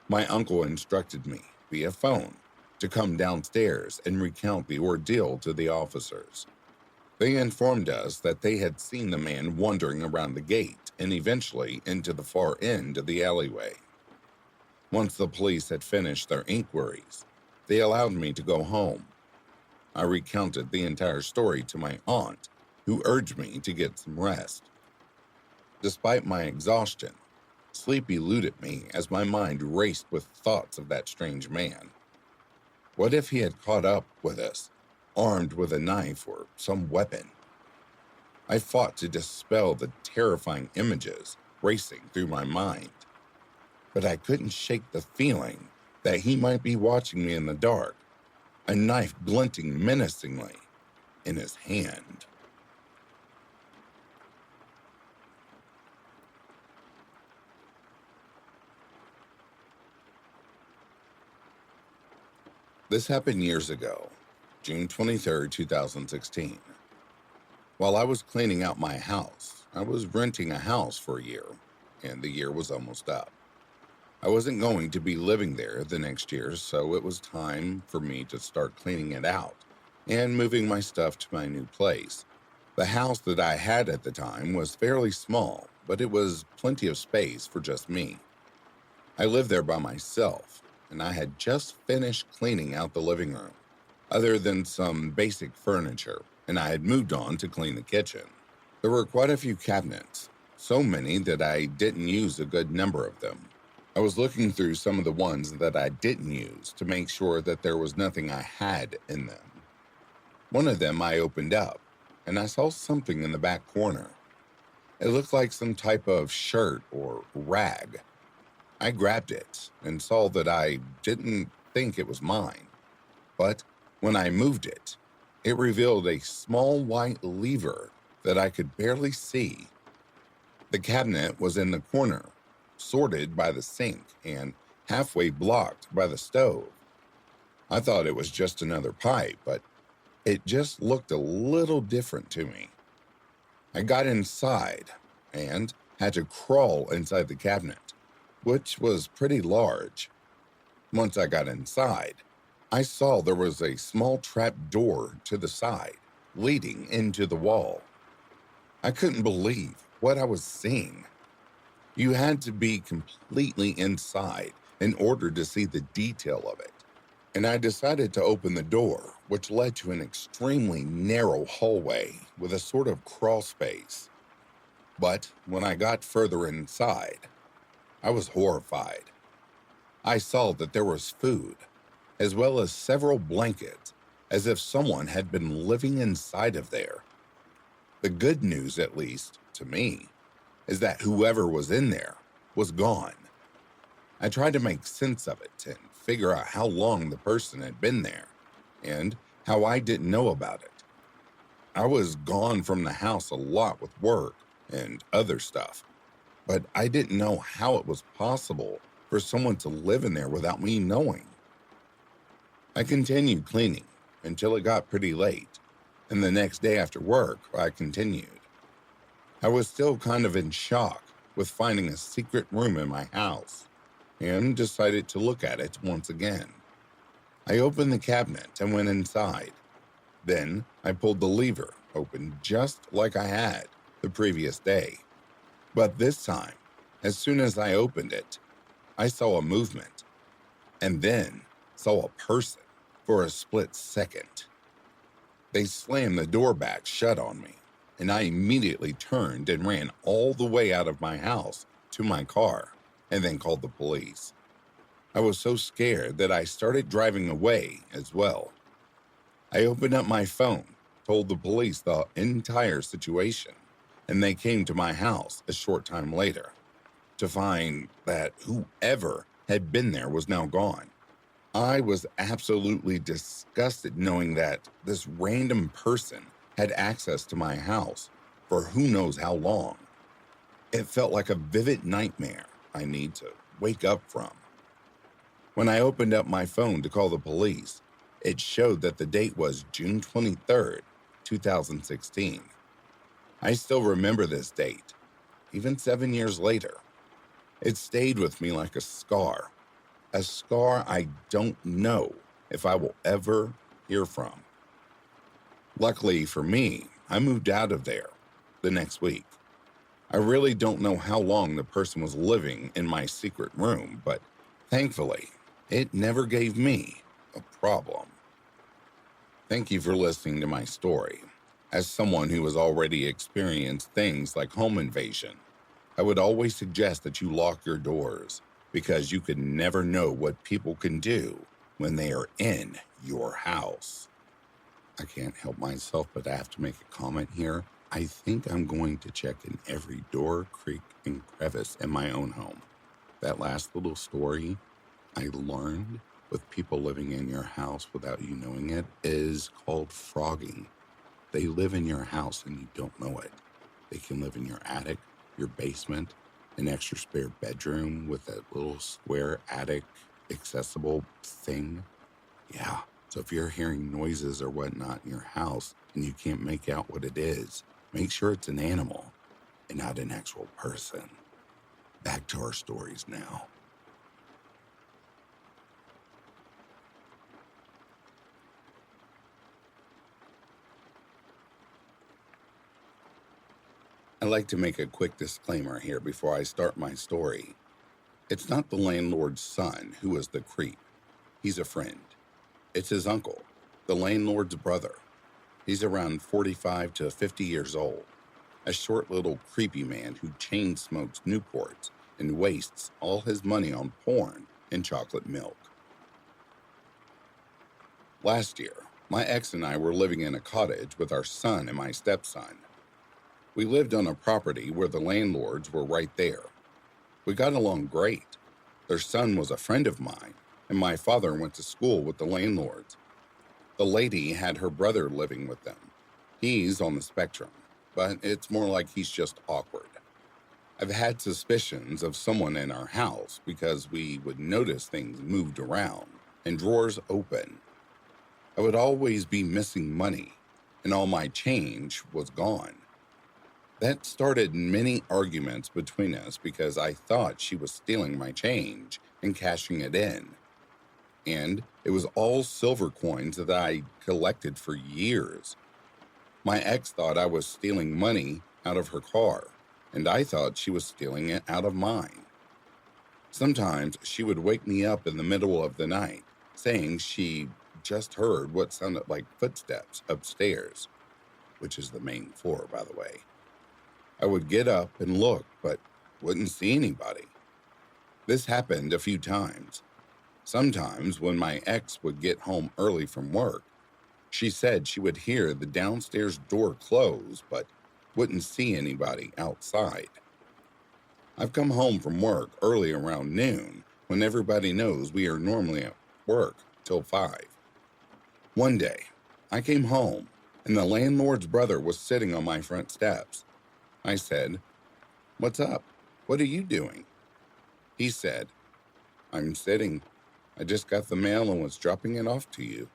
My uncle instructed me, via phone, to come downstairs and recount the ordeal to the officers. They informed us that they had seen the man wandering around the gate and eventually into the far end of the alleyway. Once the police had finished their inquiries, they allowed me to go home. I recounted the entire story to my aunt, who urged me to get some rest. Despite my exhaustion, sleep eluded me as my mind raced with thoughts of that strange man. What if he had caught up with us, armed with a knife or some weapon? I fought to dispel the terrifying images racing through my mind, but I couldn't shake the feeling that he might be watching me in the dark, a knife glinting menacingly in his hand. This happened years ago, June 23rd, 2016. While I was cleaning out my house, I was renting a house for a year, and the year was almost up. I wasn't going to be living there the next year, so it was time for me to start cleaning it out and moving my stuff to my new place. The house that I had at the time was fairly small, but it was plenty of space for just me. I lived there by myself, and I had just finished cleaning out the living room, other than some basic furniture, and I had moved on to clean the kitchen. There were quite a few cabinets, so many that I didn't use a good number of them. I was looking through some of the ones that I didn't use to make sure that there was nothing I had in them. One of them I opened up, and I saw something in the back corner. It looked like some type of shirt or rag. I grabbed it and saw that I didn't think it was mine, but when I moved it, it revealed a small white lever that I could barely see. The cabinet was in the corner, sorted by the sink and halfway blocked by the stove. I thought it was just another pipe, but it just looked a little different to me. I got inside and had to crawl inside the cabinet, which was pretty large. Once I got inside, I saw there was a small trap door to the side, leading into the wall. I couldn't believe what I was seeing. You had to be completely inside in order to see the detail of it, and I decided to open the door, which led to an extremely narrow hallway with a sort of crawl space. But when I got further inside, I was horrified. I saw that there was food, as well as several blankets, as if someone had been living inside of there. The good news, at least to me, is that whoever was in there was gone. I tried to make sense of it and figure out how long the person had been there, and how I didn't know about it. I was gone from the house a lot with work and other stuff, but I didn't know how it was possible for someone to live in there without me knowing. I continued cleaning until it got pretty late, and the next day after work, I continued. I was still kind of in shock with finding a secret room in my house, and decided to look at it once again. I opened the cabinet and went inside. Then I pulled the lever open just like I had the previous day. But this time, as soon as I opened it, I saw a movement, and then saw a person for a split second. They slammed the door back shut on me, and I immediately turned and ran all the way out of my house to my car, and then called the police. I was so scared that I started driving away as well. I opened up my phone, told the police the entire situation, and they came to my house a short time later to find that whoever had been there was now gone. I was absolutely disgusted knowing that this random person had access to my house for who knows how long. It felt like a vivid nightmare I need to wake up from. When I opened up my phone to call the police, it showed that the date was June 23rd, 2016. I still remember this date, even 7 years later. It stayed with me like a scar I don't know if I will ever hear from. Luckily for me, I moved out of there the next week. I really don't know how long the person was living in my secret room, but thankfully, it never gave me a problem. Thank you for listening to my story. As someone who has already experienced things like home invasion, I would always suggest that you lock your doors because you could never know what people can do when they are in your house. I can't help myself, but I have to make a comment here. I think I'm going to check in every door, creak, and crevice in my own home. That last little story I learned with people living in your house without you knowing it is called frogging. They live in your house and you don't know it. They can live in your attic, your basement, an extra spare bedroom with a little square attic accessible thing. Yeah. So if you're hearing noises or whatnot in your house and you can't make out what it is, make sure it's an animal and not an actual person. Back to our stories now. I'd like to make a quick disclaimer here before I start my story. It's not the landlord's son who is the creep. He's a friend. It's his uncle, the landlord's brother. He's around 45 to 50 years old, a short little creepy man who chain smokes Newports and wastes all his money on porn and chocolate milk. Last year, my ex and I were living in a cottage with our son and my stepson. We lived on a property where the landlords were right there. We got along great. Their son was a friend of mine, and my father went to school with the landlords. The lady had her brother living with them. He's on the spectrum, but it's more like he's just awkward. I've had suspicions of someone in our house because we would notice things moved around and drawers open. I would always be missing money, and all my change was gone. That started many arguments between us because I thought she was stealing my change and cashing it in. And it was all silver coins that I collected for years. My ex thought I was stealing money out of her car, and I thought she was stealing it out of mine. Sometimes she would wake me up in the middle of the night, saying she just heard what sounded like footsteps upstairs, which is the main floor, by the way. I would get up and look, but wouldn't see anybody. This happened a few times. Sometimes when my ex would get home early from work, she said she would hear the downstairs door close, but wouldn't see anybody outside. I've come home from work early around noon when everybody knows we are normally at work till 5. One day, I came home and the landlord's brother was sitting on my front steps. I said, "What's up? What are you doing?" He said, "I'm sitting. I just got the mail and was dropping it off to you."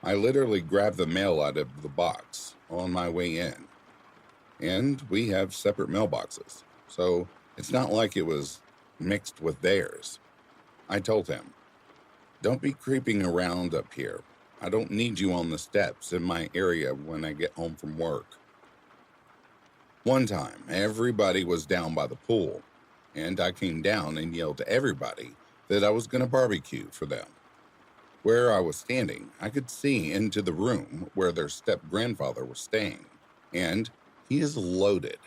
I literally grabbed the mail out of the box on my way in. And we have separate mailboxes, so it's not like it was mixed with theirs. I told him, "Don't be creeping around up here. I don't need you on the steps in my area when I get home from work." One time, everybody was down by the pool, and I came down and yelled to everybody that I was going to barbecue for them. Where I was standing, I could see into the room where their step-grandfather was staying, and he is loaded,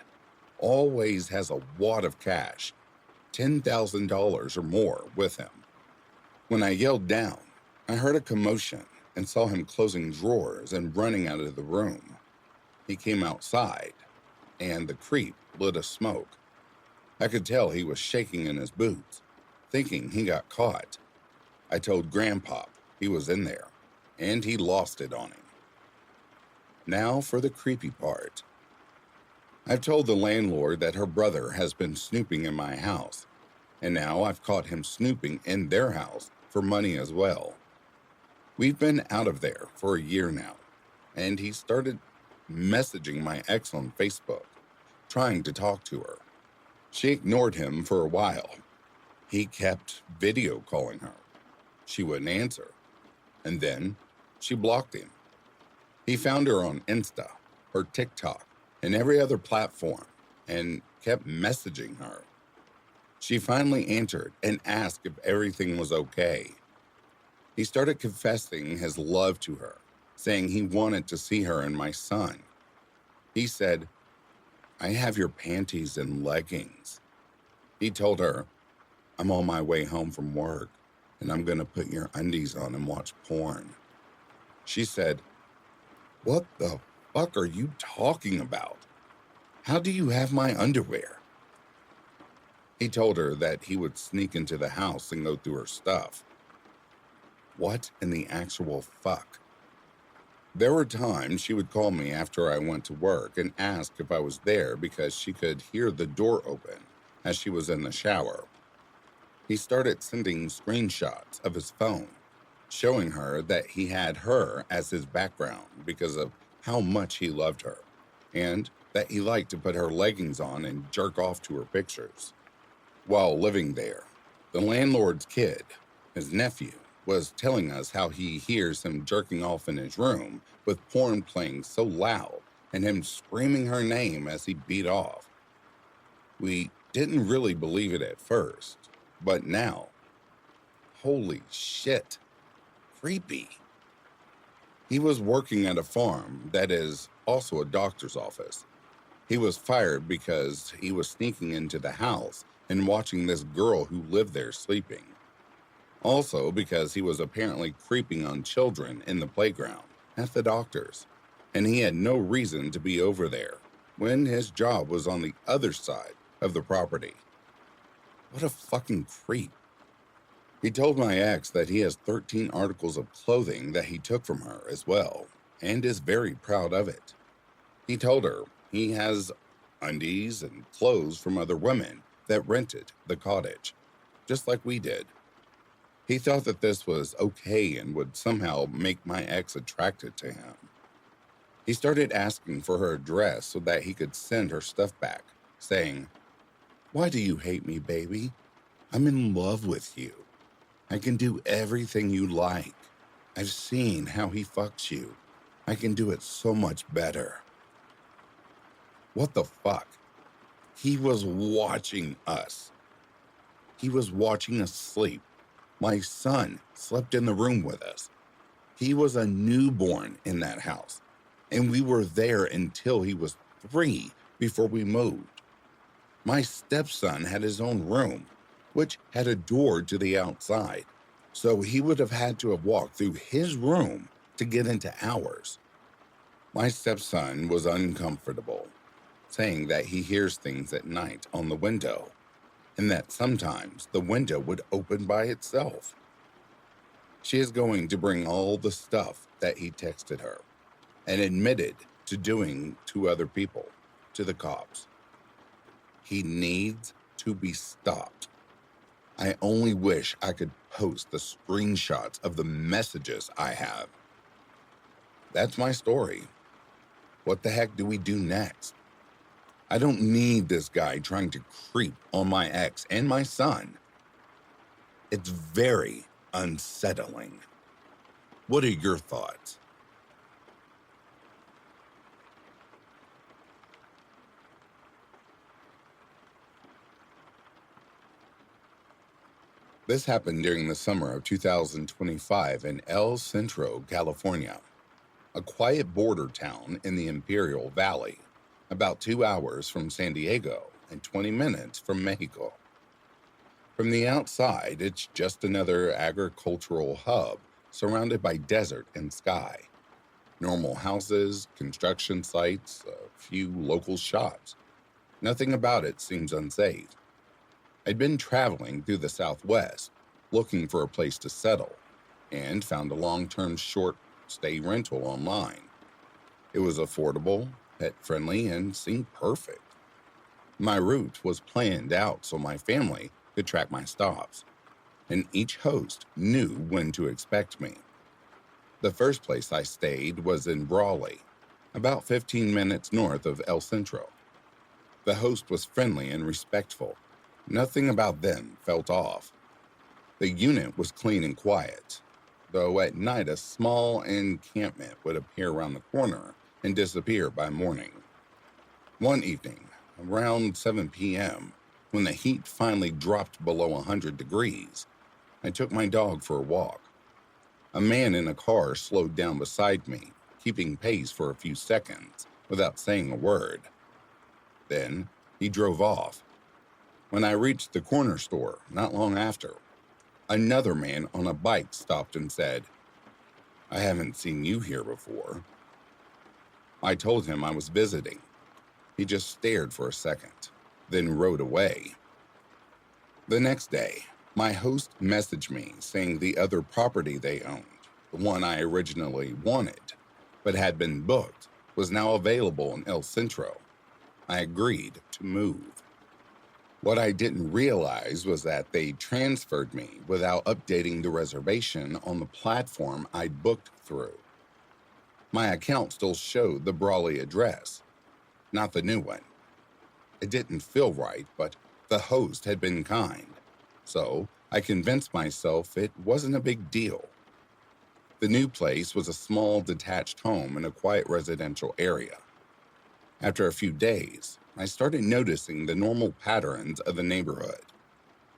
always has a wad of cash, $10,000 or more with him. When I yelled down, I heard a commotion and saw him closing drawers and running out of the room. He came outside, and the creep lit a smoke. I could tell he was shaking in his boots, thinking he got caught. I told Grandpa he was in there, and he lost it on him. Now for the creepy part. I've told the landlord that her brother has been snooping in my house, and now I've caught him snooping in their house for money as well. We've been out of there for a year now, and he started messaging my ex on Facebook, trying to talk to her. She ignored him for a while. He kept video calling her. She wouldn't answer. and then she blocked him. He found her on Insta, her TikTok, and every other platform, and kept messaging her. She finally answered and asked if everything was okay. He started confessing his love to her, saying he wanted to see her and my son. He said, "I have your panties and leggings." He told her, "I'm on my way home from work, and I'm gonna put your undies on and watch porn." She said, "What the fuck are you talking about? How do you have my underwear?" He told her that he would sneak into the house and go through her stuff. What in the actual fuck? There were times she would call me after I went to work and ask if I was there because she could hear the door open as she was in the shower. He started sending screenshots of his phone, showing her that he had her as his background because of how much he loved her, and that he liked to put her leggings on and jerk off to her pictures. While living there, the landlord's kid, his nephew, was telling us how he hears him jerking off in his room with porn playing so loud and him screaming her name as he beat off. We didn't really believe it at first, but now, holy shit, creepy. He was working at a farm that is also a doctor's office. He was fired because he was sneaking into the house and watching this girl who lived there sleeping. Also because he was apparently creeping on children in the playground at the doctor's, and he had no reason to be over there when his job was on the other side of the property. What a fucking creep. He told my ex that he has 13 articles of clothing that he took from her as well, and is very proud of it. He told her he has undies and clothes from other women that rented the cottage, just like we did. He thought that this was okay and would somehow make my ex attracted to him. He started asking for her address so that he could send her stuff back, saying, "Why do you hate me, baby? I'm in love with you. I can do everything you like. I've seen how he fucks you. I can do it so much better." What the fuck? He was watching us. He was watching us sleep. My son slept in the room with us. He was a newborn in that house, and we were there until he was 3 before we moved. My stepson had his own room, which had a door to the outside, so he would have had to have walked through his room to get into ours. My stepson was uncomfortable, saying that he hears things at night on the window, and that sometimes the window would open by itself. She is going to bring all the stuff that he texted her and admitted to doing to other people to the cops. He needs to be stopped. I only wish I could post the screenshots of the messages I have. That's my story. What the heck do we do next? I don't need this guy trying to creep on my ex and my son. It's very unsettling. What are your thoughts? This happened during the summer of 2025 in El Centro, California, a quiet border town in the Imperial Valley, about 2 hours from San Diego and 20 minutes from Mexico. From the outside, it's just another agricultural hub surrounded by desert and sky. Normal houses, construction sites, a few local shops. Nothing about it seems unsafe. I'd been traveling through the Southwest, looking for a place to settle, and found a long-term short-stay rental online. It was affordable, pet-friendly, and seemed perfect. My route was planned out so my family could track my stops, and each host knew when to expect me. The first place I stayed was in Brawley, about 15 minutes north of El Centro. The host was friendly and respectful. Nothing about them felt off. The unit was clean and quiet. though at night a small encampment would appear around the corner and disappear by morning. One evening, around 7 p.m., when the heat finally dropped below 100 degrees, I took my dog for a walk. A man in a car slowed down beside me, keeping pace for a few seconds without saying a word. Then he drove off. When I reached the corner store not long after, another man on a bike stopped and said, "I haven't seen you here before." I told him I was visiting. He just stared for a second, then rode away. The next day, my host messaged me saying the other property they owned, the one I originally wanted, but had been booked, was now available in El Centro. I agreed to move. What I didn't realize was that they transferred me without updating the reservation on the platform I'd booked through. My account still showed the Brawley address, not the new one. It didn't feel right, but the host had been kind, so I convinced myself it wasn't a big deal. The new place was a small detached home in a quiet residential area. After a few days, I started noticing the normal patterns of the neighborhood: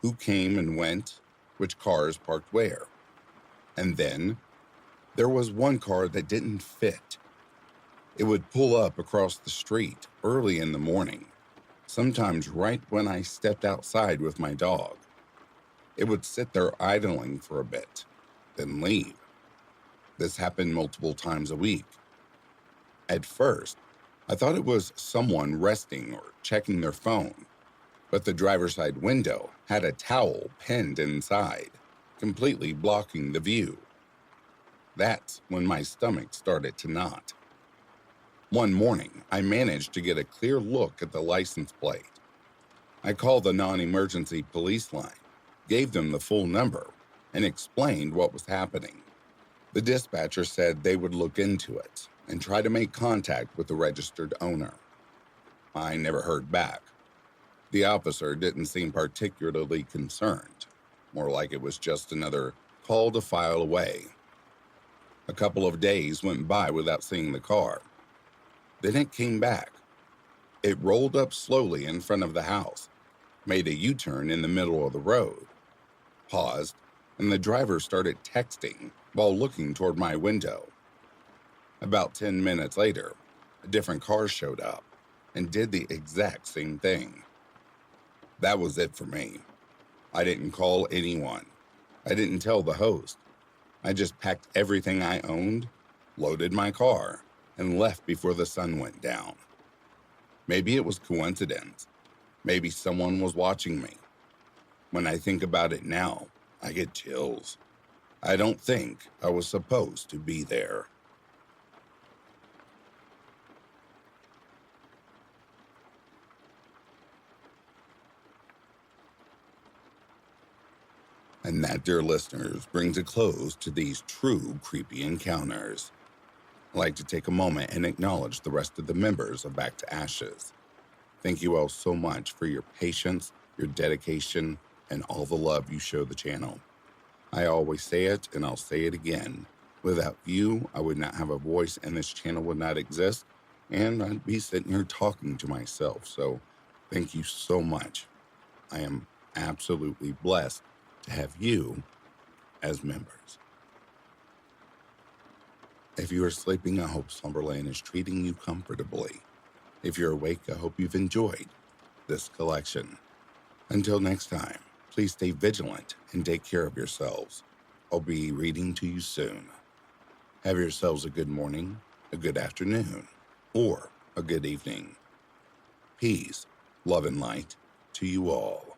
who came and went, which cars parked where. And then, there was one car that didn't fit. It would pull up across the street early in the morning, sometimes right when I stepped outside with my dog. It would sit there idling for a bit, then leave. This happened multiple times a week. At first, I thought it was someone resting or checking their phone, but the driver's side window had a towel pinned inside, completely blocking the view. That's when my stomach started to knot. One morning, I managed to get a clear look at the license plate. I called the non-emergency police line, gave them the full number, and explained what was happening. The dispatcher said they would look into it and try to make contact with the registered owner. I never heard back. The officer didn't seem particularly concerned, more like it was just another call to file away. A couple of days went by without seeing the car. Then it came back. It rolled up slowly in front of the house, made a U-turn in the middle of the road, paused, and the driver started texting while looking toward my window. About 10 minutes later, a different car showed up and did the exact same thing. That was it for me. I didn't call anyone. I didn't tell the host. I just packed everything I owned, loaded my car, and left before the sun went down. Maybe it was coincidence. Maybe someone was watching me. When I think about it now, I get chills. I don't think I was supposed to be there. And that, dear listeners, brings a close to these true creepy encounters. I'd like to take a moment and acknowledge the rest of the members of Back to Ashes. Thank you all so much for your patience, your dedication, and all the love you show the channel. I always say it, and I'll say it again. Without you, I would not have a voice, and this channel would not exist, and I'd be sitting here talking to myself. So thank you so much. I am absolutely blessed to have you as members. If you are sleeping, I hope Slumberland is treating you comfortably. If you're awake, I hope you've enjoyed this collection. Until next time, please stay vigilant and take care of yourselves. I'll be reading to you soon. Have yourselves a good morning, a good afternoon, or a good evening. Peace, love, and light to you all.